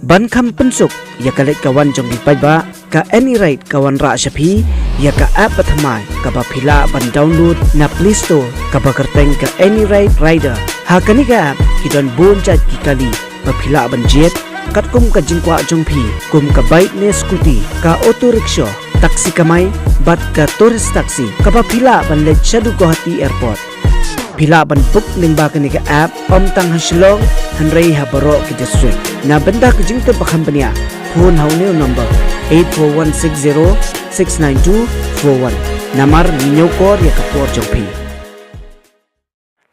ban kham pensuk ya ka let kawan jong di ba ka any right kawan ra shapi ya ka app pathamai ka ba phila ban download na Play Store ka ba kerteng ka any right rider ha kani ka app hidon bon chat ki kali ba phila ban jet kat kum ka jingkwa jong phi kum ka bike ne scooty ka auto rickshaw taksi kamai bat ka tourist taxi ka ba phila ban let shadu Guwahati airport phila ban book lingba kani ka app tang haslong hanrei ha baro ki district na benda ka jingte bakhambania phone haune number 8416069241 namar ninyo kor ya kapor jongpi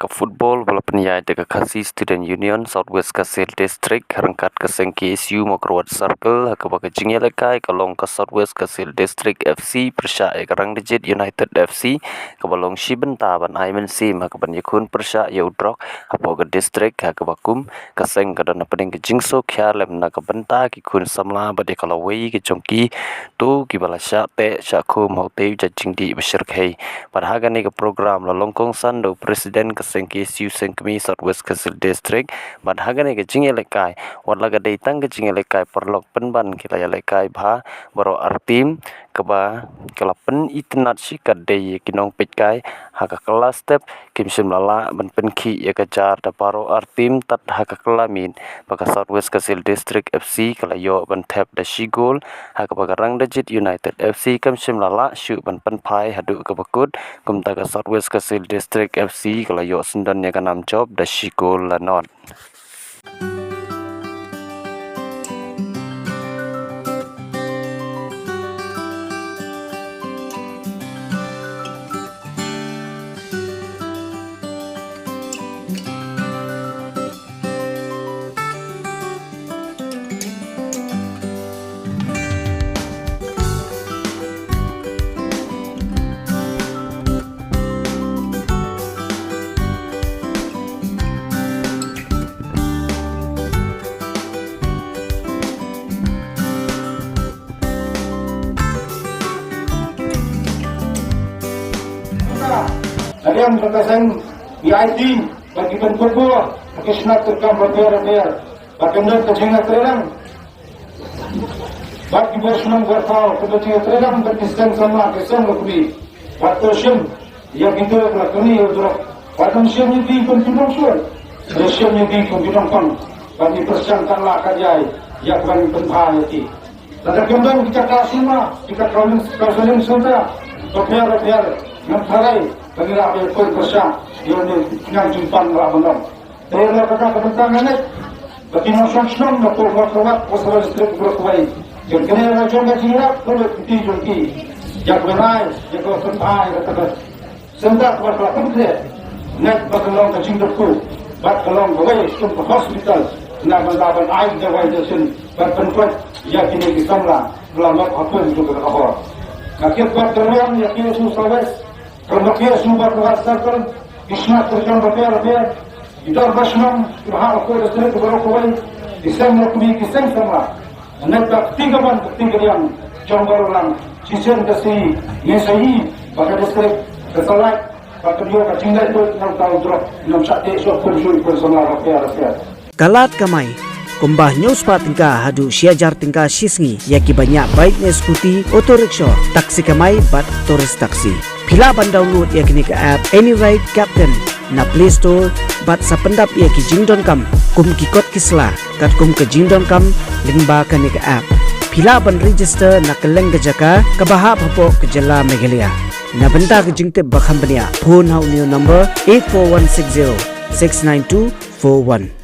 ke football bola penyai de Khasi Student Union Southwest Kasil District rangkat ke sengki SU Mokrowat Circle ke baka jingya lekai kalong ke Southwest Kasil District FC persya ekarang digit United FC ke balong Shibenta ban Aiman Sim ke ban yakun persya Yaudrok apo ke district ke bakum ke seng ke dana pening ke jingso khyalem na ke benta ki kun samla bade kalawai ke jongki tu ki balasya te syakum hote jajing di besyirkai pada ni ke program lolongkong sando presiden ke sengki SU Sengkemi Southwest Kasil District bad hagane ke jingye lekai wadla ga deitang ke jingye lekai perlok penban kita ya lekai bha baro artim keba kelapen itnat sikat de kinong petkai haka kelas step kimsim lala ban penki ya kejar da baro artim tat haka kelamin baka Southwest Kasil District FC kalayo ban tap da shigol haka bagarang digit United FC kimsim lala syu ban penpai hadu ke bakut kum ta Southwest Kasil District FC kalayo sendan ya kanam job da shigol lanon Kalian berkesan BIT bagi penkumpul kesnat terkam berbiar bagaimana terjengah terang bagi bersenang berfau kebetulan terang berkisah sama kesan lebih waktu sim yang itu lakoni udrak pada sim ini pun tidak sulit sim ini pun tidak pun bagi persangkalah kajai yang bagi penthai itu dan kemudian kita kasih mah kita kausaling sudah berbiar nampai bagi rakyat pun bersama yang jumpan rakyat dari kata kebentangan ini bagi nasional betul betul pasal listrik berkuai yang kena rakyat berjirat boleh dijunki yang benar yang berpentai kata sentak berlaku dia net bakalong kecing berku bakalong bawai ke hospital nak mendapat air jawai desin berpentai yang kini disamla belum apa itu berkahor akhir berterang yang kini susah Permakia sumber kuasa isnat terjang berbiar idar basnam berhak aku dasar berokoi disem lokmi kisem sama net tiga yang janggarulang sisen dasi yesai pada distrik kesalat pada dia kacinggai itu yang tahu drop nam sakti sok kursus personal berbiar kalat kamai kumbah news patingka hadu siajar tingka sisngi yaki banyak baiknya skuti auto rickshaw taksi kamai bat tourist taksi pila ban download yakni ke app any ride captain na Play Store bat sapendap yaki jingdon kam kum kikot kisla kat kum ke jingdon kam lingba kani ke app pila ban register na keleng gejaka kabaha phapo ke jela Meghalaya na benta ke jingte bakhambania phone hau new number 8416069241